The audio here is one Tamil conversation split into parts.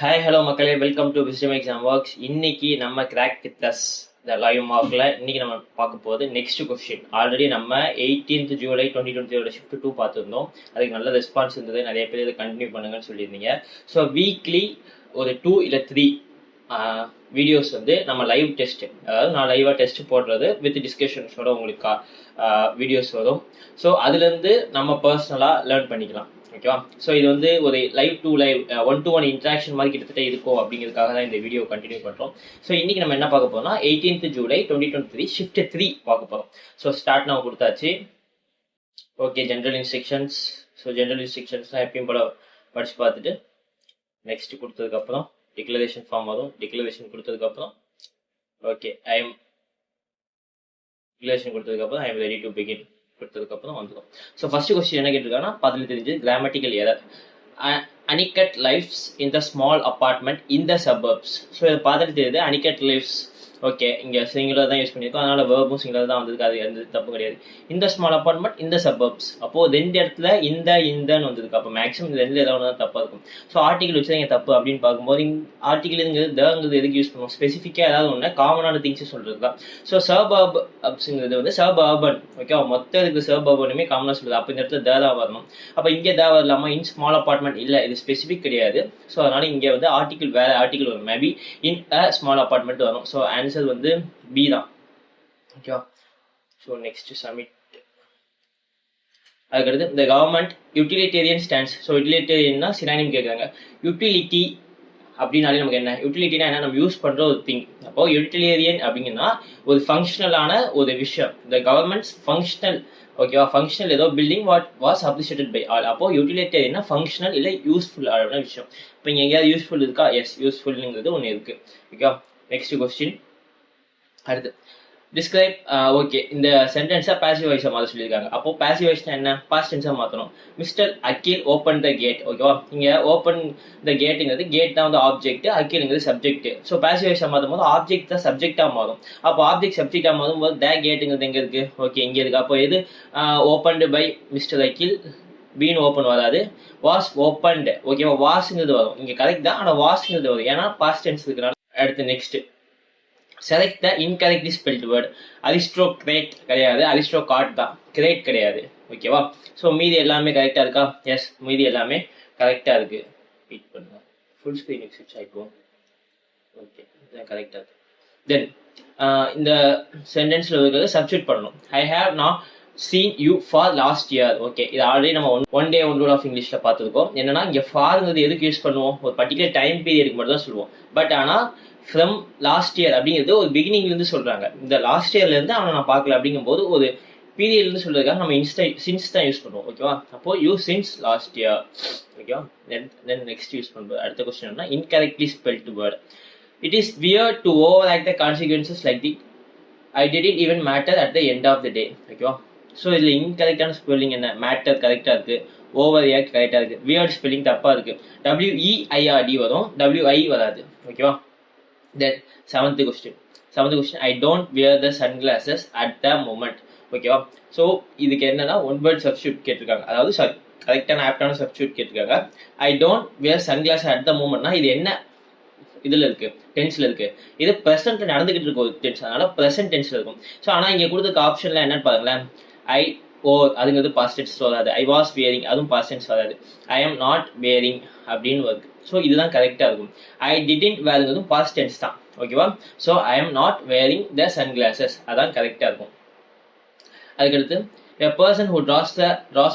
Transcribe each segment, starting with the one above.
ஹாய் ஹலோ மக்களே, welcome to wisdom exam works. இன்னைக்கு நம்ம crack with us the live மார்க்கில் இன்னைக்கு நம்ம பார்க்க போகுது நெக்ஸ்ட் கொஸ்டின். ஆல்ரெடி நம்ம 18th ஜூலை 2020 ஷிஃப்ட் 2 பார்த்துருந்தோம். அதுக்கு நல்ல ரெஸ்பான்ஸ் இருந்தது, நிறைய பேர் இதை கண்டினியூ பண்ணுங்கன்னு சொல்லியிருந்தீங்க. ஸோ வீக்லி ஒரு 2 இல்லை 3 வீடியோஸ் வந்து நம்ம லைவ் டெஸ்ட், அதாவது நான் லைவாக டெஸ்ட் போடுறது வித் டிஸ்கஷன்ஸோட உங்களுக்கு வீடியோஸ் வரும். ஸோ அதுலேருந்து நம்ம பர்சனலாக லேர்ன் பண்ணிக்கலாம். ஓகேவா? ஸோ இது வந்து ஒரு live to live 1-to-1 interaction மாதிரி கிட்டத்தட்ட இருக்கும் அப்படிங்கிறதுக்காக தான் இந்த வீடியோ கண்டினியூ பண்ணுறோம். ஸோ இன்னைக்கு நம்ம என்ன பார்க்க போறோம்னா 18th ஜூலை 2023 ஷிஃப்ட் 3 பார்க்க போகிறோம். ஸோ ஸ்டார்ட் நம்ம கொடுத்தாச்சு. Okay, general instructions. So general இன்ஸ்ட்ரக்ஷன்ஸ்லாம் எப்பயும் போல படிச்சு பார்த்துட்டு நெக்ஸ்ட் கொடுத்ததுக்கப்புறம் டிக்ளரேஷன் ஃபார்ம் வரும். டிக்ளரேஷன் கொடுத்ததுக்கப்புறம் ஓகே டிக்ளரேஷன் கொடுத்ததுக்கப்புறம் I am ready to begin கொடுத்ததுக்கப்புறம் வந்துடும். ஸோ ஃபர்ஸ்ட் கொஸ்டின் என்ன கேட்டிருக்காங்கன்னா, பதில் தெரிஞ்சு grammatical error. Aniket lives in the small apartment in the suburbs. So இதை பார்த்துட்டு தெரியுது அனிகட் லைஃப்ஸ். ஓகே, இங்கே சிங்குலர் தான் யூஸ் பண்ணியிருக்கோம், அதனால வேர்பும் சிங்குலர் தான் வந்திருக்கு, அது எந்த தப்பு கிடையாது. இந்த ஸ்மால் அப்பார்ட்மெண்ட் இந்த சபர்ப்ஸ், அப்போது ரெண்டு இடத்துல இந்தன்னு வந்திருக்கு. அப்போ மேக்ஸிமம் இந்த ரெண்டு ஏதாவது தான் தப்பாக இருக்கும். ஸோ ஆர்டிகல் வச்சு தான் இங்கே தப்பு அப்படின்னு பார்க்கும்போது ஆர்டிகல்ங்கிறது தங்கிறது எதுக்கு யூஸ் பண்ணுவோம்? ஸ்பெசிஃபிக்காக ஏதாவது ஒன்று காமனான திங்ஸ் சொல்கிறது தான். ஸோ சர்பர்ப் அப்படிங்கிறது வந்து சர்பர்பன். ஓகே, மொத்தம் இதுக்கு சர்பர்பனுமே காமனாக சொல்லுது. அப்போ இந்த இடத்துல தான் வரணும். அப்போ இங்கே தான் வரலாமா? இன் ஸ்மால் அப்பார்ட்மெண்ட் இல்லை, இது ஸ்பெசிஃபிக் கிடையாது. ஸோ அதனால இங்கே வந்து ஆர்டிகல் வேற ஆர்டிகல் வரும், maybe in a small apartment வரும். ஸோ ஆன்சர் வந்து பி தான். ஓகேவா? So next submit. அதுக்கடுத்து இந்த கவர்மெண்ட் யூட்டிலிட்டேரியன் ஸ்டாண்ட்ஸ். ஸோ யூட்டிலிட்டேரியன்னா சினானிம் கேட்குறாங்க. யூட்டிலிட்டி அப்படின்னாலே நமக்கு என்ன? யூட்டிலிட்டினா என்ன? நம்ம யூஸ் பண்ற ஒரு திங். அப்போ யூட்டிலிட்டேரியன் அப்படிங்கன்னா ஒரு ஃபங்க்ஷனலான ஒரு விஷயம். இந்த கவர்மெண்ட்ஸ் ஃபங்க்ஷனல். ஓகேவா? ஃபங்க்ஷனல் ஏதோ building what was appreciated by all. அப்போ யூட்டிலிட்டேரியன்னா ஃபங்க்ஷனல் இல்லை யூஸ்ஃபுல் ஆன விஷயம். இப்போ இங்கே எங்கேயாவது யூஸ்ஃபுல் இருக்கா? எஸ், யூஸ்ஃபுல்ங்கிறது ஒன்று இருக்கு. ஓகேவா? Next question. அடுத்து டிஸ்கிரைப். ஓகே, இந்த சென்டென்ஸை பாசிவ் வாய்ஸாக மாற்ற சொல்லியிருக்காங்க. அப்போ பாசிவ் வாய்ஸ்னா என்ன? பாஸ்ட் டென்ஸாக மாற்றணும். Mister Akhil open the gate. ஓகேவா? இங்கே ஓப்பன் த கேட்டுங்கிறது கேட் தான் வந்து ஆப்ஜெக்ட், அகில்ங்கிறது சப்ஜெக்ட். ஸோ பாசிவ் வாய்ஸாக மாற்றும் போது ஆப்ஜெக்ட் தான் சப்ஜெக்டாக மாறும். அப்போ ஆப்ஜெக்ட் சப்ஜெக்டாக மாறும் போது த கேட்டுங்கிறது எங்கே இருக்கு? ஓகே, இங்கே இருக்கு. அப்போ எது opened by mister Akhil? Been open வராது, வாஸ் ஓப்பன்டு. ஓகேவா? வாஸ்ங்கிறது வரும். இங்கே கரெக்ட் தான், ஆனால் வாஸ்ங்கிறது வரும், ஏன்னா பாஸ்ட் டென்ஸ் இருக்கிறாங்க. அடுத்து next select the incorrectly spelled word. Aristocrat கிடையாது, அரிஸ்டோகாட் தான், கிரேட் கிடையாது. ஓகேவா? ஸோ மீதி எல்லாமே கரெக்டாக இருக்கா? எஸ், மீதி எல்லாமே கரெக்டாக இருக்கு. வெயிட் பண்ணுங்க, ஃபுல் ஸ்க்ரீன் ஸ்விட்ச் ஆகிக்கும். ஓகே, இதான் கரெக்டாக இருக்கு. தென் இந்த சென்டென்ஸில் இருக்கிறது சப்ஸ்டியூட் பண்ணணும். I have not seen you for last year. ஓகே, இது ஆல்ரெடி நம்ம one day one rule of இங்கிலீஷில் பார்த்துருக்கோம். என்னன்னா இங்கே ஃபார்ங்கிறது எதுக்கு யூஸ் பண்ணுவோம்? ஒரு பர்டிகுலர் டைம் பீரியடுக்கு மட்டும் தான் சொல்லுவோம். பட் ஆனால் ஃப்ரம் லாஸ்ட் இயர் அப்படிங்கிறது ஒரு பிகினிங்லேருந்து சொல்கிறாங்க. இந்த லாஸ்ட் இயர்லேருந்து அவனை நான் பார்க்கல அப்படிங்கும்போது ஒரு பீரியட்லேருந்து சொல்றதுக்காக நம்ம சின்ஸ் தான் யூஸ் பண்ணுவோம். ஓகேவா? அப்போ யூ சின்ஸ் லாஸ்ட் இயர். ஓகேவா? தென் நெக்ஸ்ட் யூஸ் பண்ணுறது அடுத்த கொஸ்டின் என்ன? Incorrectly spelled word. It is weird to over act the consequences like the I did even matter at the end of the day. ஓகேவா? ஸோ இதில் இன்கரெக்டான ஸ்பெல்லிங் என்ன? மேட்டர் கரெக்டாக இருக்குது, ஓவர் ரியாக்ட் கரெக்டாக இருக்குது, வியர்ட் ஸ்பெல்லிங் தப்பாக இருக்குது. WEIRD வரும், WI வராது. ஓகேவா? Then seventh question. I don't wear the sunglasses at the moment. ஓகேவா? ஸோ இதுக்கு என்னன்னா ஒன் வேர்ட் சப்ஸ்டியூட் கேட்டிருக்காங்க, அதாவது சாரி கரெக்டான ஆப்டான சப்ஸ்டியூட் கேட்டிருக்காங்க. I don't wear sunglass at the மூமெண்ட்னா இது என்ன இதில் இருக்கு? டென்ஸ்ல இருக்கு. இது ப்ரெசென்ட்ல நடந்துகிட்டு இருக்க ஒரு டென்ஸ், அதனால ப்ரெசென்ட் டென்ஸ்ல இருக்கும். ஸோ ஆனால் இங்கே கொடுத்துருக்க ஆப்ஷன்ல என்னன்னு பாருங்களேன். ஐ அதுங்கிறது பாஸ்ட் டென்ஸ் வராது. ஐ வாஸ் வியரிங், அதுவும் பாஸ்ட் டென்ஸ் வராது. ஐ எம் நாட் வியரிங் அப்படின்னு வருது. ஸோ இதுதான் கரெக்டாக இருக்கும். ஐ டிடன்ட் வேருங்கிறதும் பாஸ்ட் டென்ஸ் தான். ஓகேவா? So I am not wearing the sunglasses, அதான் கரெக்டாக இருக்கும். அதுக்கடுத்து a person who draws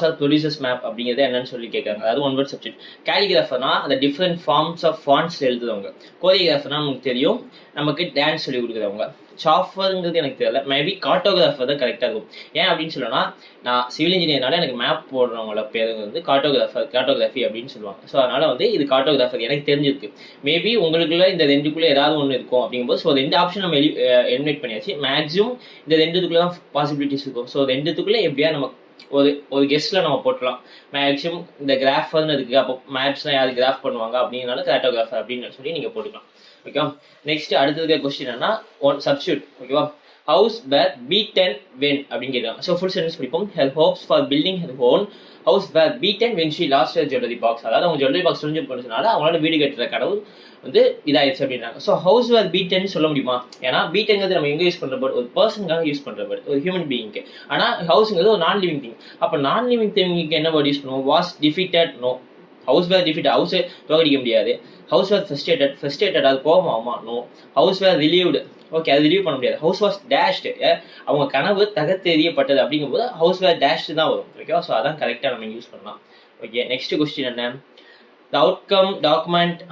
or produces map அப்படிங்கிறது என்னன்னு சொல்லி கேட்குறாங்க. அதாவது ஒன் வேர்ட் சப்ஜெக்ட். கேலிகிராஃபர்னா அந்த டிஃப்ரெண்ட் ஃபார்ம்ஸ் ஆஃப் ஃபாண்ட்ஸ் எழுதுறவங்க. கோரியோகிராஃபர்னா நமக்கு தெரியும், நமக்கு டான்ஸ் சொல்லி கொடுக்குறவங்க. சாஃப்ட்வேர்ங்கிறது எனக்கு தெரியல, மேபி கார்டோகிராஃபர் தான் கரெக்டாக இருக்கும். ஏன் அப்படின்னு சொல்லணும்னா, நான் சிவில் இன்ஜினியர்னால எனக்கு மேப் போடுறவங்களோட பேர் வந்து கார்டோகிராஃபி அப்படின்னு சொல்லுவாங்க. ஸோ அதனால வந்து இது கார்டோகிராஃபர் எனக்கு தெரிஞ்சிருக்கு. மேபி உங்களுக்குள்ள இந்த ரெண்டுக்குள்ளே ஏதாவது ஒன்று இருக்கும் அப்படிங்கும்போது ஸோ ரெண்டு ஆப்ஷன் நம்ம எலிமினேட் பண்ணியாச்சு. மேக்ஸிமம் இந்த ரெண்டுத்துக்குள்ள தான் பாசிபிலிட்டிஸ் இருக்கும். ஸோ ரெண்டுத்துக்குள்ளே எப்படியா நம்ம ஒரு கெஸ்ட்ல நம்ம போட்டலாம். மேக்ஸிமம் இந்த கிராஃபர்னு இருக்கு, அப்போ மேப்ஸ்லாம் யாரு கிராஃப் பண்ணுவாங்க அப்படின்னால கார்டோகிராஃபர் அப்படின்னு சொல்லி நீங்க போட்டுக்கலாம். ஓகேவா? நெக்ஸ்ட் அடுத்தது கொஸ்டின் என்ன? One substitute. ஓகேவா? ஹவுஸ் வேர் பீட்டன் வென் அப்படின்னு கேட்கலாம். ஸோ ஃபுல் சென்டென்ஸ் படிப்போம். Her hopes for building her own house were beaten when she lost her jewellery box. அதாவது அவங்க ஜுவல்லரி பாக்ஸ் துணிஞ்சு போனதுனால அவங்களோட வீடு கட்டுற கனவு வந்து இதாயிடுச்சு அப்படின்றாங்க. ஸோ ஹவுஸ் வேர் பீட்டன் சொல்ல முடியுமா? ஏன்னா பீட்டன்ங்கிறது நம்ம எங்க யூஸ் பண்ற பேர்ட், ஒரு பர்சனுக்காக யூஸ் பண்ற பேர்ட், ஒரு ஹியூமன் பீயிங்க்கு. ஆனா ஹவுஸ்ங்கிறது ஒரு நான் லிவிங் திங். அப்போ நான் லிவிங் திங்க்கு என்ன வேர்ட் யூஸ் பண்ணுவோம்? Was defeated? No. House were defeat, house தோக்கடிக்க முடியாது. ஹவுஸ் வேர் ஃப்ரஸ்ட்ரேட்டட் அது கோபமாகுமா? No. House were relieved, okay அது ரிலீவ் பண்ண முடியாது. ஹவுஸ் வாஸ் டேஷ்டு, அவங்க கனவு தகர்த்தெறியப்பட்டது அப்படிங்கும்போது ஹவுஸ் வேர் டேஷ்டு தான் வரும். ஓகேவா? ஸோ அதான் கரெக்டாக நம்ம யூஸ் பண்ணலாம். ஓகே, நெக்ஸ்ட் கொஸ்டின் என்ன? The outcome document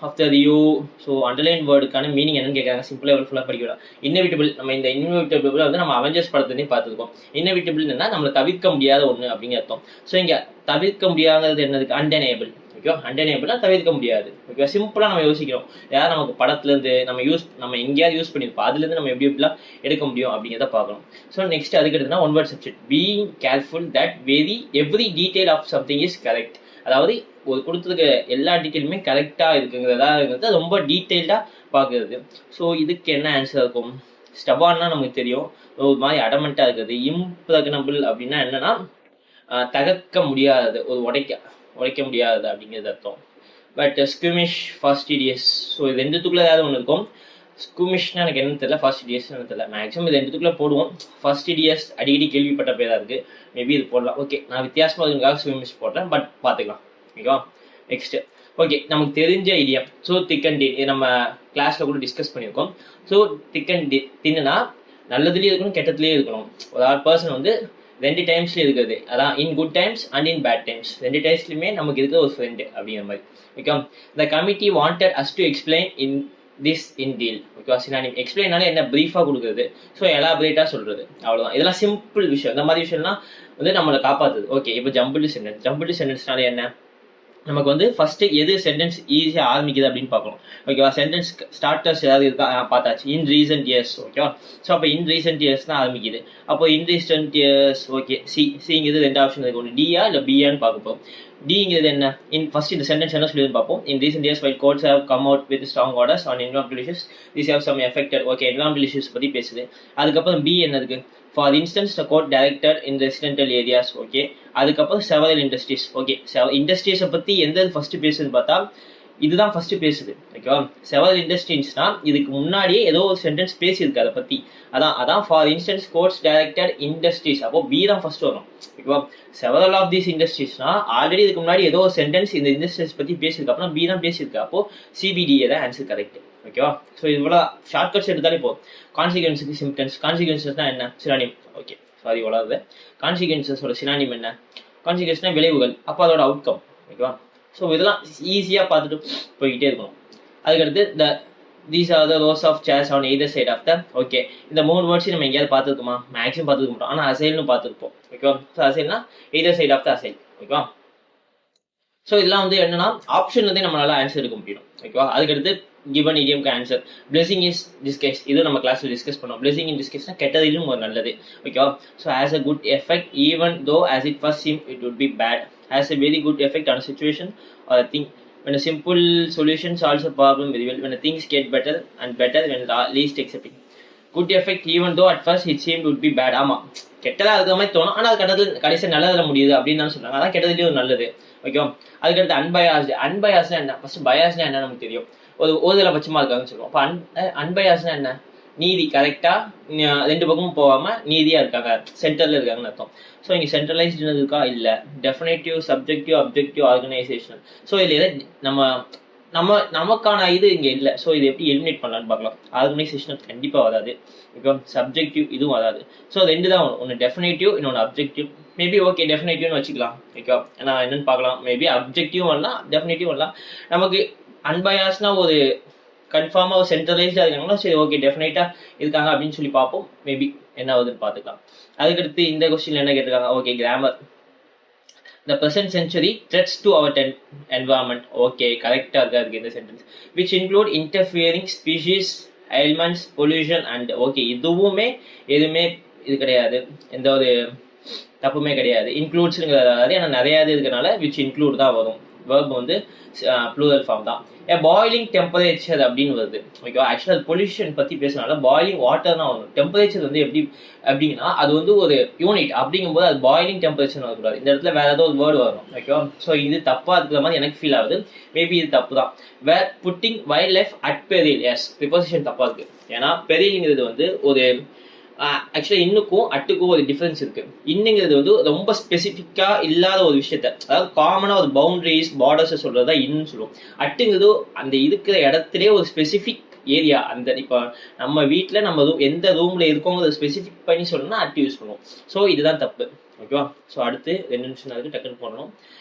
of the review. So underline வேர்டுக்கான மீனிங் என்னன்னு கேட்குறாங்க. சிம்பிளாக ஃபுல்லாக படிக்கலாம். இன்னவிட்டபிள், நம்ம இந்த இன்னவிட்டபிள் வந்து நம்ம அவெஞ்சர்ஸ் படத்துலேயே பார்த்துருக்கோம். இன்னவிட்டபிள் என்ன, நம்மளை தவிர்க்க முடியாத ஒன்று அப்படிங்கிற அர்த்தம். ஸோ இங்கே தவிர்க்க முடியாதது என்னதுக்கு? அன்டெனேபிள். ஓகேவா? அன்டெனேபிள்னா தவிர்க்க முடியாது. ஓகேவா? சிம்பிளாக நம்ம யோசிக்கிறோம். யார் நமக்கு படத்துலேருந்து நம்ம எங்கேயாவது யூஸ் பண்ணியிருப்போம், அதுலேருந்து நம்ம எப்படி எப்படிலாம் எடுக்க முடியும் அப்படிங்கிறத பார்க்கணும். ஸோ நெக்ஸ்ட் அதுக்கு எடுத்துனா one word subject. Being careful that every detail of something is correct. அதாவது ஒரு கொடுத்துருக்க எல்லா டீட்டெயிலுமே கரெக்டாக இருக்குங்கிறதா இருக்கிறது ரொம்ப டீட்டெயில்டாக பார்க்குறது. ஸோ இதுக்கு என்ன ஆன்சர் இருக்கும்? ஸ்டபான்னா நமக்கு தெரியும், ஒரு மாதிரி அடமெண்ட்டாக இருக்குது. இம்ப்ரெக்னபிள் அப்படின்னா என்னன்னா தகர்க்க முடியாதது, ஒரு உடைக்க முடியாதது அப்படிங்கிறது அர்த்தம். பட் ஸ்குமிஷ், ஃபாஸ்டிடியஸ், ஸோ இது ரெண்டுத்துக்குள்ள ஏதாவது ஒன்று இருக்கும். ஸ்குமிஷ்னா எனக்கு என்ன தெரியல, ஃபாஸ்டிடியஸ் என்ன தெரியல. மேக்ஸிமம் இது ரெண்டுத்துக்குள்ள போடுவோம். ஃபாஸ்டிடியஸ் அடிக்கடி கேள்விப்பட்ட பேராக இருக்குது, மேபி இது போடலாம். ஓகே, நான் வித்தியாசமாக அதுக்காக ஸ்குமிஷ் போடுறேன், பட் பார்த்துக்கலாம். ஓகேவா? நெக்ஸ்ட் ஓகே, நமக்கு தெரிஞ்ச இடியம். ஸோ திக் அண்ட் தின், நம்ம கிளாஸில் கூட டிஸ்கஸ் பண்ணியிருக்கோம். ஸோ திக் அண்ட் தின்னா நல்லதுலேயும் இருக்கணும், கெட்டதுலேயும் இருக்கணும். ஒரு பர்சன் வந்து ரெண்டு டைம்ஸ்லேயும் இருக்கிறது, அதான் in good times and in bad times. ரெண்டு டைம்ஸ்லையுமே நமக்கு இருக்கிற ஒரு ஃப்ரெண்டு அப்படிங்கிற மாதிரி. Okay, the committee wanted us to explain in this in deal. ஓகேவா? சினானிம் எக்ஸ்பிளைனால என்ன ப்ரீஃபாக கொடுக்குறது, ஸோ எலாபரேட்டாக சொல்கிறது, அவ்வளோதான். இதெல்லாம் சிம்பிள் விஷயம். இந்த மாதிரி விஷயம்லாம் வந்து நம்மளை காப்பாற்றுது. ஓகே, இப்போ ஜம்பிள் சென்டென்ஸ்னால என்ன? நமக்கு வந்து ஃபர்ஸ்ட் எது சென்டென்ஸ் ஈஸியாக ஆரம்பிக்குது அப்படின்னு பார்க்கணும். ஓகேவா? சென்டென்ஸ் ஸ்டார்டர்ஸ் ஏதாவது இருக்கா பார்த்தாச்சு. இன் ரீசன்ட் இயர்ஸ். ஓகேவா? ஸோ அப்போ இன் ரீசன்ட் இயர்ஸ் தான் ஆரம்பிக்குது. அப்போ இன் ரீசன்ட் இயர்ஸ். ஓகே, சிங்கிறது ரெண்டு ஆப்ஷன் இருக்கு, ஒன்று டியா இல்லை பியான்னு பார்க்கப்போம். டிங்கிறது என்ன? ஃபர்ஸ்ட் இந்த சென்டென்ஸ் என்ன சொல்லுதுன்னு பார்ப்போம். In recent years while courts have come out with strong orders on environmental issues this have some effected. Okay, environmental issues பற்றி பேசுது. அதுக்கப்புறம் பி என்ன இருக்கு? For instance the court directed in residential areas. Okay, அதுக்கப்புறம் செவரல் இண்டஸ்ட்ரீஸ். ஓகே, இண்டஸ்ட்ரீஸை பற்றி எந்த ஃபர்ஸ்ட் பேசுதுன்னு பார்த்தா இதுதான் ஃபர்ஸ்ட் பேசுது. ஓகேவா? செவரல் இண்டஸ்ட்ரீஸ்னா இதுக்கு முன்னாடியே ஏதோ ஒரு சென்டென்ஸ் பேசியிருக்கு அதை பற்றி. அதான் for instance courts directed industries. அப்போ பி தான் ஃபர்ஸ்ட் வரும். ஓகேவா? செவரல் ஆஃப் தீஸ் இண்டஸ்ட்ரீஸ்னா ஆல்ரெடி இதுக்கு முன்னாடி ஏதோ ஒரு சென்டென்ஸ் இந்த இண்டஸ்ட்ரீஸ் பற்றி பேசியிருக்கு, அப்புறம் பி தான் பேசியிருக்கு. அப்போ சிபிடிஏ தான் ஆன்சர் கரெக்ட். ஓகேவா? ஸோ இவ்வளோ ஷார்ட்கட்ஸ் எடுத்தாலே இப்போ கான்சிக்வன்ஸுக்கு சிம்டம்ஸ். கான்சிக்வன்சஸ்னா என்ன? சினானிம். ஓகே, சாரி வளருது. கான்சிக்வன்சஸோட சினானிம் என்ன? கான்சிக்வன்ஸ்னா விளைவுகள், அப்போ அதோட அவுட்கம். ஓகேவா? ஸோ இதெல்லாம் ஈஸியாக பார்த்துட்டு போய்கிட்டே இருக்கணும். அதுக்கடுத்து these are the rows of chairs on either side of the. Okay, இந்த மூணு வேர்ட்ஸையும் நம்ம எங்கேயாவது பார்த்துருக்கோமா? மேக்ஸிமம் பார்த்துருக்க மாட்டோம், ஆனால் அசைல்னு பார்த்துருப்போம். ஓகேவா? ஸோ அசைல்னா either side of the aisle. ஓகேவா? ஸோ இதெல்லாம் வந்து என்னன்னா ஆப்ஷன் வந்து நம்மளால ஆன்சர் எடுக்க முடியும். ஓகேவா? அதுக்கடுத்து given idiom answer. blessing is disguise, இது நம்ம கிளாஸ்ல டிஸ்கஸ் பண்ணோம். blessing in disguise கெட்டதிலும் ஒரு நல்லது. ஓகேவா? So has a good effect even though as it first seemed it would be bad. has a very good effect on a situation or a thing. when a simple solution solves a problem very well. when things get better and better when least expected. good effect even though at first it seemed would be bad. ஆமா, கெட்டதா இருக்கிற மாதிரி தோணும், ஆனால் அது கடைசியாக நல்லதில் முடியுது அப்படின்னு தான் சொல்றாங்க. அதான் கெட்டதுலேயும் ஒரு நல்லது. ஓகேவா? அதுக்கடுத்து அன்பயாஸ்டு. அன்பயாஸ்னா என்ன? ஃபர்ஸ்ட் பயாஸ்னா என்ன நமக்கு தெரியும், ஒரு பட்சமா இருக்காங்கன்னு சொல்லுவோம். அப்போ அன்பயாஸ்னா என்ன? நீதி, கரெக்டா ரெண்டு பக்கமும் போகாம நீதியா இருக்காங்க, சென்டர்ல இருக்காங்கன்னு அர்த்தம். ஸோ இங்க சென்ட்ரலைஸ்டு இருக்கா? இல்ல. Definitive, subjective, objective, organisation. So இதுல நமக்கான இது இங்க இல்லை. ஸோ இது எப்படி எலிமினேட் பண்ணலான்னு பார்க்கலாம். ஆர்கனைசேஷன் கண்டிப்பா வராது. இப்போ சப்ஜெக்டிவ் இதுவும் வராது. ஸோ ரெண்டு தான் வரும், ஒன்று டெஃபினேட்டிவ், இன்னொன்று அப்ஜெக்டிவ். மேபி ஓகே டெஃபினேட்டிவ்னு வச்சுக்கலாம். ஓகே, நான் என்னன்னு பார்க்கலாம். மேபி அப்ஜெக்டிவ் வரலாம், டெஃபினேட்டிவ் வரலாம். நமக்கு அன்பயாஸ்னா ஒரு கன்ஃபார்மாக ஒரு சென்ட்ரலைஸ்டாக இருக்காங்கன்னா சரி ஓகே டெஃபினேட்டாக இருக்காங்க அப்படின்னு சொல்லி பார்ப்போம். மேபி என்ன ஆகுதுன்னு பார்த்துக்கலாம். அதுக்கடுத்து இந்த கொஸ்டின் என்ன கேட்டிருக்காங்க? Okay, grammar. the present century threats to our environment. Okay, கரெக்டாக இருக்கு இந்த sentence. which include interfering species, ailments, pollution and okay எதுவுமே இது கிடையாது, எந்த ஒரு தப்புமே கிடையாது. இன்க்ளூட்ஸுங்கிறது, ஏன்னா நிறையா இது இருக்கிறனால which include தான் வரும். verb வந்து ப்ளூரல் ஃபார்ம் தான். பாய்லிங் டெம்பரேச்சர் அப்படின்னு வருது. ஓகேவா, ஆக்சுவலாக அது பொல்யூஷன் பற்றி பேசுனால பாய்லிங் வாட்டர்னா வரும். டெம்பரேச்சர் வந்து எப்படி அப்படின்னா அது வந்து ஒரு யூனிட் அப்படிங்கும்போது அது பாய்லிங் டெம்பரேச்சர் வரக்கூடாது. இந்த இடத்துல வேற ஏதோ ஒரு வேர்டு வரும். ஓகேவா, ஸோ இது தப்பாக இருக்கிற மாதிரி எனக்கு ஃபீல் ஆகுது. மேபி இது தப்பு தான். Were putting wildlife at peril. Yes, preposition தப்பாக இருக்கு. ஏன்னா பெரில்ங்கிறது வந்து ஒரு ஆக்சுவலா இன்னுக்கும் அட்டுக்கும் ஒரு டிஃபரன்ஸ் இருக்கு. இன்னுங்கிறது வந்து ரொம்ப ஸ்பெசிஃபிக்கா இல்லாத ஒரு விஷயத்த, அதாவது காமனா ஒரு பவுண்டரிஸ் பார்டர்ஸ் சொல்றதா இன்னும் சொல்லுவோம். அட்டுங்கிறது அந்த இருக்கிற இடத்துலயே ஒரு ஸ்பெசிஃபிக் ஏரியா. அந்த இப்போ நம்ம வீட்டுல நம்ம எந்த ரூம்ல இருக்கோங்கிறத ஸ்பெசிஃபிக் பண்ணி சொல்லணும்னா அட்டு யூஸ் பண்ணுவோம். ஸோ இதுதான் தப்பு. ஓகேவா, ஸோ அடுத்து 2 நிமிஷம் அதுக்கு டக்குன்னு போடணும்.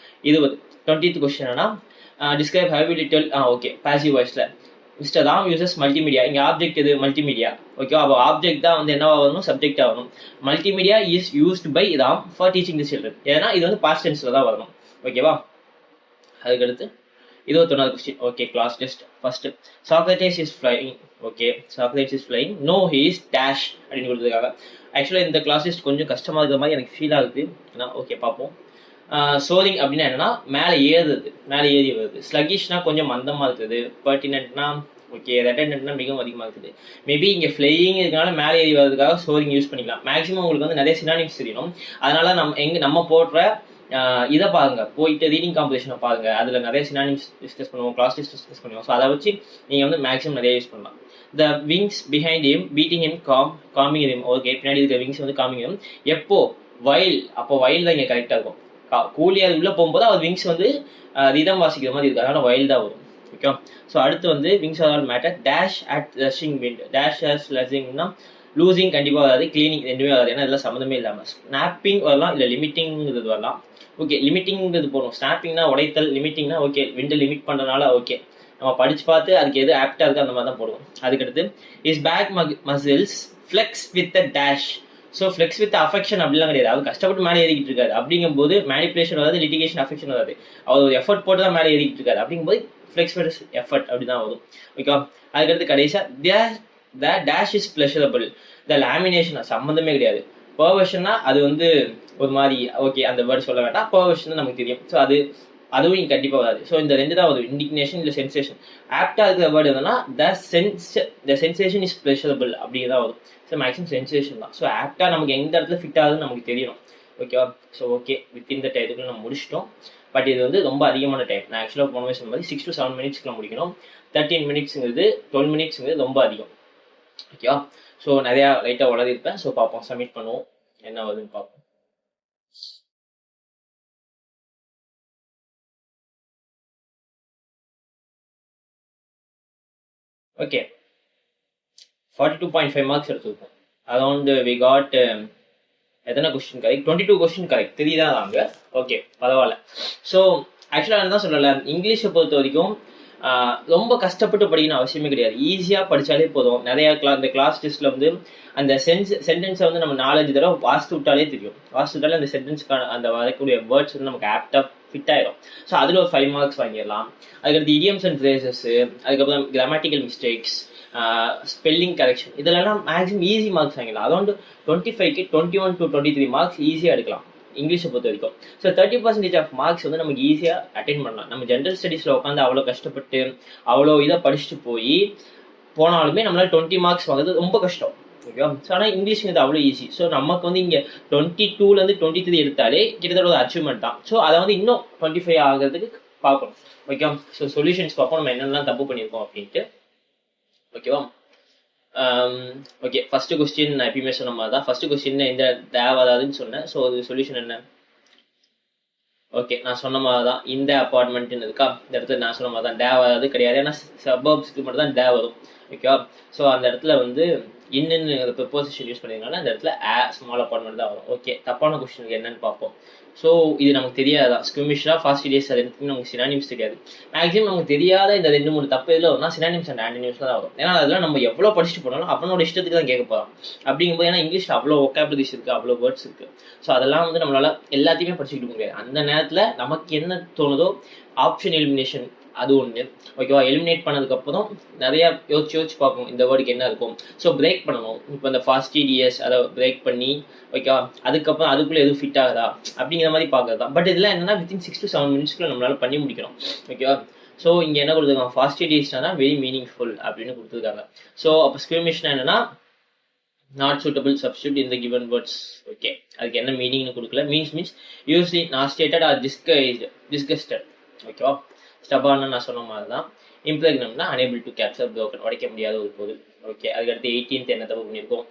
20th கொஸ்டின் என்னன்னா describe have little. Okay, passive வாய்ஸ்ல மிஸ்டர் ராம் யூசஸ் மல்டிமீடியா. இங்க ஆப்ஜெக்ட் எது? மல்டிமீடியா. ஓகே, அப்போ ஆப்ஜெக்ட் தான் வந்து என்னவா வரணும்? சப்ஜெக்டா வரணும். Multimedia is used by Ram for teaching the children. ஏன்னா இது வந்து பாஸ்ட் டென்ஸ்ல தான் வரணும். ஓகேவா, அதுக்கடுத்து 21வது question. Okay, class test. First, Socrates is flying. Okay, Socrates is flying. No he is dash அப்படின்னு கொடுத்துருக்காங்க. ஆக்சுவலாக இந்த கிளாஸ் டெஸ்ட் கொஞ்சம் கஷ்டமா இருக்கிற மாதிரி எனக்கு ஃபீல் ஆகுது. ஓகே, பார்ப்போம். சோரிங் அப்படின்னா என்னன்னா மேலே ஏறுது, மேலே ஏறி வருது. ஸ்லகிஷ்னா கொஞ்சம் மந்தமா இருக்குது. பர்டினன்ட்னா ஓகே, ரெட்டன்ட்னா மிகவும் அதிகமாக இருக்குது. மேபி இங்கே ஃப்ளையிங் இருக்கனால மேலே ஏறி வர்றதுக்காக சோரிங் யூஸ் பண்ணிக்கலாம். மேக்ஸிமம் உங்களுக்கு வந்து நிறைய சினானிம்ஸ் தெரியணும். அதனால நம்ம போடுற இதை பாருங்க, போயிட்டு ரீடிங் காம்படிஷனை பாருங்க, அதுல நிறைய சினானிம்ஸ் டிஸ்கஸ் பண்ணுவோம், கிளாஸ் டெஸ்ட் டிஸ்கஸ் பண்ணுவோம். ஸோ அதை வச்சு நீங்க வந்து மேக்ஸிமம் நிறைய யூஸ் பண்ணலாம். The wings behind him beating him calming him. Okay, பின்னாடி இருக்க விங்ஸ் வந்து காமிங் ஹிம். எப்போ? வைல். அப்போ வைல் தான் இங்கே கரெக்டாக இருக்கும். கூலியார் உள்ள போகும்போது அவர் விங்ஸ் வந்து ரிதம் வாசிக்கிற மாதிரி இருக்கு, அதனால வைல் தான் வரும். ஓகே, ஸோ அடுத்து வந்து wings are all matter. Dash at rushing wind. Dash as ரஷிங்னா லூசிங் கண்டிப்பாக வராது, கிளீனிங் ரெண்டுமே வராது, ஏன்னா இதெல்லாம் சம்மந்தமே இல்லாமல். ஸ்னாப்பிங் வரலாம், இல்லை லிமிட்டிங்கிறது வரலாம். ஓகே, லிமிட்டிங்கிறது போகணும். ஸ்னாப்பிங்னா உடைத்தல், லிமிட்டிங்னா ஓகே விண்டை லிமிட் பண்ணுறதுனால ஓகே நம்ம படிச்சு பார்த்து அதுக்கு எது ஆப்டா இருக்கு அந்த மாதிரி தான் போடுவோம். அதுக்கடுத்து is back muscles flex with a dash. So flex with affection அப்படிலாம் கிடையாது. அவர் கஷ்டப்பட்டு மேலே ஏறிக்கிட்டு இருக்காரு. அப்படிங்கும்போது மேனிபுலேஷன் வராது, லிட்டிகேஷன் அஃபெக்ஷன் வராது. அவர் ஒரு எஃபர்ட் போட்டு தான் மேலே ஏறிக்கிட்டு இருக்காரு. அப்படிங்கும்போது ஃபிளெக்ஸ் வித் எஃபர்ட் அப்படிதான் வரும். ஓகேவா, அதுக்கடுத்து கடைசியா the dash is pleasurable. The lamination சம்மந்தமே கிடையாது. பர்வர்ஷன்னா அது வந்து ஒரு மாதிரி ஓகே, அந்த வேர்டு சொல்ல வேண்டாம். பர்வர்ஷன் நமக்கு தெரியும். ஸோ அதுவும் இங்கே கண்டிப்பாக வராது. ஸோ இந்த ரெண்டு தான் வரும், இண்டிக்னேஷன் இல்லை சென்சேஷன். ஆப்டா இருக்கிற வேர்டு எதுனா த சென்சேஷன் இஸ் பிளஷரபிள் அப்படிதான் வரும். ஸோ மேக்ஸிமம் சென்சேஷன் தான். ஸோ ஆப்டா நமக்கு எந்த இடத்துல ஃபிட் ஆகுதுன்னு நமக்கு தெரியணும். ஓகேவா, ஸோ ஓகே, வித்தின் த டைத்துக்குள்ள நம்ம முடிச்சிட்டோம். பட் இது வந்து ரொம்ப அதிகமான டைம். நான் ஆக்சுவலாக போன சொன்ன மாதிரி 6 to 7 மினிட்ஸ்க்குள்ள முடிக்கணும். 13 மினிட்ஸுங்கிறது 12 மினிட்ஸுங்கிறது ரொம்ப அதிகம். ஓகேவா, ஸோ நிறையா லைட்டாக வளர்ந்துருப்பேன். ஸோ பார்ப்போம், சப்மிட் பண்ணுவோம், என்ன வருதுன்னு பார்ப்போம். ஓகே, 42.5 மார்க்ஸ் எடுத்துருக்கோம். அரௌண்ட் வி காட் எத்தனை கொஸ்டின் கரெக்ட்? 22 question correct. தெரியுதா நாங்க? ஓகே, பரவாயில்ல. ஸோ ஆக்சுவலாக என்ன சொல்லலை, இங்கிலீஷை பொறுத்த வரைக்கும் ரொம்ப கஷ்டப்பட்டு படிக்கணும் அவசியமே கிடையாது. ஈஸியாக படித்தாலே போதும். நிறையா இந்த கிளாஸ் டெஸ்ட்டில் வந்து அந்த சென்டென்ஸை வந்து நம்ம 4-5 தடவை வாசித்து விட்டாலே தெரியும். வாசித்து விட்டாலே அந்த சென்டென்ஸ்க்கான அந்த வரக்கூடிய வேர்ட்ஸ் வந்து நமக்கு ஆப்டாக ஃபிட் ஆயிடும். ஸோ அதில் ஒரு 5 மார்க்ஸ் வாங்கிடலாம். அதுக்கடுத்து இடியம்ஸ் அண்ட் ஃப்ரேசஸ்ஸு, அதுக்கப்புறம் கிராமட்டிக்கல் மிஸ்டேக்ஸ், ஸ்பெல்லிங் கரெக்ஷன், இதெல்லாம் மேக்ஸிமம் ஈஸி மார்க்ஸ் வாங்கிடலாம். அரௌண்ட் 25க்கு 21 to 23 மார்க்ஸ் ஈஸியாக எடுக்கலாம் இங்கிலீஷை பொறுத்த வரைக்கும். ஸோ 30% ஆஃப் மார்க்ஸ் வந்து நமக்கு ஈஸியாக அட்டென்ட் பண்ணலாம். நம்ம ஜென்ரல் ஸ்டடீஸில் உட்காந்து அவ்வளோ கஷ்டப்பட்டு அவ்வளோ இதை படிச்சுட்டு போனாலுமே நம்மளால் 20 மார்க்ஸ் வாங்குறது ரொம்ப கஷ்டம். ஓகேவா, ஸோ ஆனால் இங்கிலீஷ்ங்கிறது அவ்வளோ ஈஸி. ஸோ நமக்கு வந்து இங்கே 22லேருந்து 23 எடுத்தாலே கிட்டத்தட்ட ஒரு அச்சீவ்மெண்ட் தான். ஸோ அதை வந்து இன்னும் 25 ஆகிறதுக்கு பார்க்கணும். ஓகேவா, ஸோ சொல்யூஷன்ஸ் பார்ப்போம் நம்ம என்னென்னலாம் தப்பு பண்ணியிருக்கோம் அப்படின்ட்டு. ஓகேவா, ஓகே, ஃபர்ஸ்ட் கொஸ்டின் நான் எப்பயுமே சொன்ன மாதிரி தான். ஃபர்ஸ்ட் கொஸ்டின் எந்த தேவையாதுன்னு சொன்னேன். ஸோ அது சொல்யூஷன் என்ன? ஓகே, நான் சொன்ன மாதிரி தான். இந்த அப்பார்ட்மெண்ட்னு இருக்கா, இந்த இடத்துல நான் சொன்ன மாதிரி தான் தேவையாது கிடையாது. ஏன்னா சபர்ப்ஸ்க்கு மட்டும் தான் தேவை வரும். ஓகேவா, ஸோ அந்த இடத்துல வந்து இன்னுன்னு ப்ரிப்போசிஷன் யூஸ் பண்ணிருக்கனால அந்த இடத்துல ஸ்மால் அப்பார்ட்மெண்ட் தான் வரும். ஓகே, தப்பான கொஸ்டினுக்கு என்னன்னு பார்ப்போம். ஸோ இது நமக்கு தெரியாதான். ஸ்கிமிஷா ஃபாஸ்ட் டேஸ் அது எனக்கு நமக்கு சினானிம்ஸ் தெரியாது. மேக்ஸிமம் நமக்கு தெரியாத இந்த 2-3 தப்பு இதில் வரும்னா சினானிம்ஸ் அண்ட் ஆன்டினிம்ஸ்ல தான் வரும். ஏன்னா அதெல்லாம் நம்ம எவ்வளோ படிச்சுட்டு போனாலும் அவனோட இஷ்டத்துக்கு தான் கேட்க போகிறோம். அப்படிங்கும்போது ஏன்னா இங்கிலீஷில் அவ்வளோ ஒக்காபுலரிஸ் இருக்குது, அவ்வளோ வேர்ட்ஸ் இருக்குது. ஸோ அதெல்லாம் வந்து நம்மளால எல்லாத்தையுமே படிச்சுக்கிட்டு முடியாது. அந்த நேரத்தில் நமக்கு என்ன தோணுதோ ஆப்ஷன் எலிமினேஷன் அது ஒன்று. ஓகேவா? எலிமினேட் பண்ணதுக்கப்புறம் நிறையா யோசிச்சு பார்க்கணும் இந்த வேர்டுக்கு என்ன இருக்கும். ஸோ பிரேக் பண்ணணும். இப்போ இந்த ஃபாஸ்டிடிஎஸ் அதை பிரேக் பண்ணி ஓகேவா, அதுக்கப்புறம் அதுக்குள்ளே எதுவும் ஃபிட் ஆகுதா அப்படிங்கிற மாதிரி பார்க்கறது தான். பட் இதெல்லாம் என்னன்னா வித்தின் 6 to 7 minutesக்குள்ள நம்மளால பண்ணி முடிக்கணும். ஓகேவா? ஸோ இங்கே என்ன கொடுத்துருக்காங்க, ஃபாஸ்டிடிஎஸ்னா வெரி மீனிங்ஃபுல் அப்படின்னு கொடுத்துருக்காங்க. ஸோ அப்போ ஸ்கிரிமிஷ்னா என்னன்னா not suitable substitute in the given words. Okay, அதுக்கு என்ன மீனிங்னு கொடுக்கல. Means usually not stated or discussed. ஓகேவா? ஸ்டபான்னு நான் சொன்ன மாதிரி தான். இம்ப்ரெக்னம்னா அனேபிள் டு கேப்சர் ப்ரோக்கன், உடைக்க முடியாத ஒரு பொருள். ஓகே, அதுக்கடுத்து 18th என்ன தப்பு பண்ணியிருக்கோம்.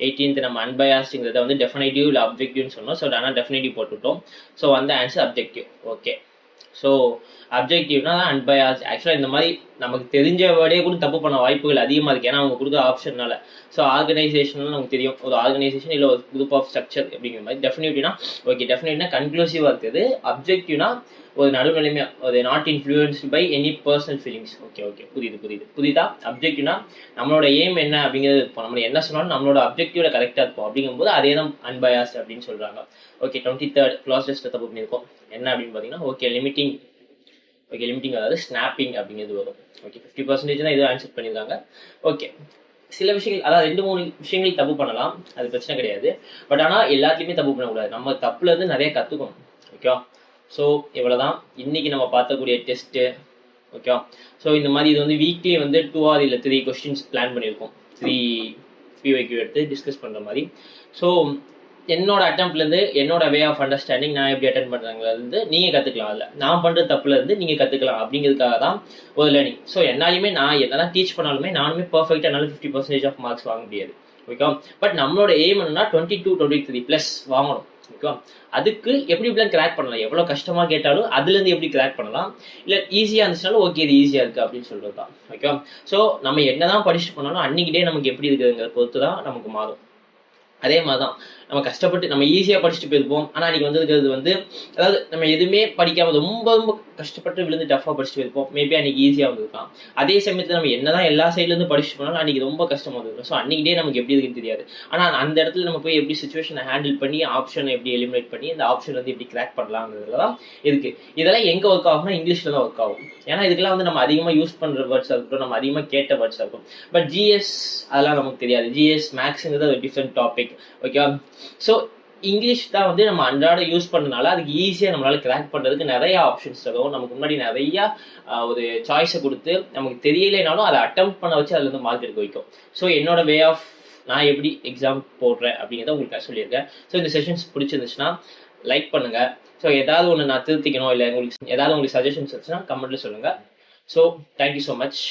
18th நம்ம அன்பயாஸ்ங்கிறத வந்து டெஃபினேட்டிவ் இல்லை அப்ஜெக்டிவ்னு சொன்னோம். ஸோ ஆனால் டெஃபினேட்டிவ் போட்டுவிட்டோம். ஸோ அந்த ஆன்சர் அப்ஜெக்டிவ். ஓகே, ஸோ அப்ஜெக்டிவ்னா அன்பயாஸ். ஆக்சுவலாக இந்த மாதிரி நமக்கு தெரிஞ்ச வேர்டே கூட தப்பு பண்ண வாய்ப்புகள் அதிகமாக இருக்குது, ஏன்னா அவங்க கொடுக்குற ஆப்ஷன்னால. ஸோ ஆர்கனைசேஷன் நமக்கு தெரியும், ஒரு ஆர்கனைசேஷன் இல்லை ஒரு குரூப் ஆஃப் ஸ்ட்ரக்சர் அப்படிங்கிற மாதிரி. டெஃபினேட்டிவ்னா ஓகே, டெஃபினேட்னா கன்க்ளூசிவாக இருக்குது. அப்ஜெக்டிவ்னா ஒரு நடுநிலைமையாக, ஒரு not influenced by any personal feelings. Okay, புரியுதா? அப்ஜெக்டிவ்னா நம்மளோட எய்ம் என்ன அப்படிங்கிறது இருக்கும். நம்ம என்ன சொன்னாலும் நம்மளோட அப்ஜெக்டிவ்ல கரெக்டாக இருக்கும். அப்படிங்கும்போது அதே தான் அன்பயாஸ் அப்படின்னு சொல்கிறாங்க. ஓகே, 23rd க்ளாஸ் டெஸ்ட்டை தப்பு பண்ணியிருக்கோம். என்ன அப்படின்னு பார்த்தீங்கன்னா ஓகே லிமிட்டிங். ஓகே, லிமிட்டிங் அதாவது ஸ்னாப்பிங் அப்படிங்கிறது வரும். ஓகே, 50% தான் இதுவும் ஆன்சர் பண்ணியிருக்காங்க. ஓகே, சில விஷயங்கள் அதாவது 2-3 விஷயங்கள் தப்பு பண்ணலாம், அது பிரச்சனை கிடையாது. பட் ஆனால் எல்லாத்துலேயுமே தப்பு பண்ணக்கூடாது. நம்ம தப்புல இருந்து நிறைய கற்றுக்கணும். ஓகேவா? ஸோ இவ்வளோதான் இன்னைக்கு நம்ம பார்க்கக்கூடிய டெஸ்ட்டு. ஓகேவா? ஸோ இந்த மாதிரி இது வந்து வீக்லி வந்து 2 or 3 கொஸ்டின்ஸ் பிளான் பண்ணியிருக்கோம். 3 PYQ எடுத்து டிஸ்கஸ் பண்ணுற மாதிரி. ஸோ என்னோட அட்டம்ப்ட்லேருந்து என்னோட வே ஆஃப் அண்டர்ஸ்டாண்டிங் நான் எப்படி அட்டன் பண்ணுறாங்கிறது நீங்கள் கற்றுக்கலாம். அதில் நான் பண்ணுற தப்புலேருந்து நீங்கள் கற்றுக்கலாம் அப்படிங்கிறதுக்காக தான் ஒரு லேர்னிங். ஸோ என்னாலுமே நான் என்னதான் டீச் பண்ணாலுமே நானுமே பர்ஃபெக்டாக என்னால் 50% ஆஃப் மார்க்ஸ் வாங்க முடியாது. ஓகேவா? பட் நம்மளோட எய்ம் என்னன்னா 22, 23 ப்ளஸ் வாங்கணும். ஓகேவா? அதுக்கு எப்படி இப்படிலாம் கிராக் பண்ணலாம், எவ்வளோ கஷ்டமாக கேட்டாலும் அதுலேருந்து எப்படி கிராக் பண்ணலாம், இல்லை ஈஸியாக இருந்துச்சுனாலும் ஓகே இது ஈஸியாக இருக்குது அப்படின்னு சொல்கிறது தான். ஓகேவா? ஸோ நம்ம என்ன தான் படிச்சுட்டு பண்ணாலும் அன்றைக்கி டே நமக்கு எப்படி இருக்குதுங்கிறத பொறுத்து தான் நமக்கு மாறும். அதே மாதிரி தான் நம்ம கஷ்டப்பட்டு நம்ம ஈஸியாக படிச்சுட்டு போயிருப்போம். ஆனால் அன்றைக்கி வந்திருக்கிறது வந்து அதாவது நம்ம எதுவுமே படிக்காமல் ரொம்ப கஷ்டப்பட்டு விழுந்து டஃபாக படிச்சுட்டு போயிருப்போம். மேபி அன்றைக்கி ஈஸியாக வந்திருக்கலாம். அதே சமயத்தில் நம்ம என்ன தான் எல்லா சைட்லேருந்து படிச்சுட்டு போனாலும் அன்றைக்கி ரொம்ப கஷ்டமாக வந்துருக்கும். ஸோ அன்றைக்கி டே நமக்கு எப்படி இருக்குன்னு தெரியாது. ஆனால் அந்த இடத்துல நம்ம போய் எப்படி சுச்சுவேஷனை ஹேண்டில் பண்ணி ஆப்ஷனை எப்படி எலிமினேட் பண்ணி இந்த ஆப்ஷன் வந்து எப்படி கிராக் பண்ணலாங்கிறதுல தான் இருக்குது. இதெல்லாம் எங்கே ஒர்க் ஆகும்னா இங்கிலீஷில் தான் ஒர்க் ஆகும். ஏன்னா இதுக்கெல்லாம் வந்து நம்ம அதிகமாக யூஸ் பண்ணுற வேர்ட்ஸாக இருக்கட்டும், நம்ம அதிகமாக கேட்ட வேர்ட்ஸாக இருக்கும். பட் ஜிஎஸ் அதெல்லாம் நமக்கு தெரியாது. ஜிஎஸ் மேக்ஸுங்கிறது ஒரு டிஃப்ரெண்ட் டாபிக். ஓகேவா? ஸோ இங்கிலீஷ் தான் வந்து நம்ம அன்றாட யூஸ் பண்ணனால அதுக்கு ஈஸியாக நம்மளால கிராக் பண்ணுறதுக்கு நிறைய ஆப்ஷன்ஸ் தரும். நமக்கு முன்னாடி நிறையா ஒரு சாய்ஸை கொடுத்து நமக்கு தெரியலைனாலும் அதை அட்டம் பண்ண வச்சு அதில் வந்து மார்க் எடுக்க வைக்கும். ஸோ என்னோட வே ஆஃப் நான் எப்படி எக்ஸாம் போடுறேன் அப்படிங்கிறத உங்களுக்கு சொல்லியிருக்கேன். ஸோ இந்த செஷன்ஸ் பிடிச்சிருந்துச்சுன்னா லைக் பண்ணுங்கள். ஸோ ஏதாவது ஒன்று நான் திருத்திக்கணும் இல்லை உங்களுக்கு ஏதாவது உங்களுக்கு சஜஷன்ஸ் இருந்துச்சுன்னா கமெண்ட்டில் சொல்லுங்கள். So thank you so much.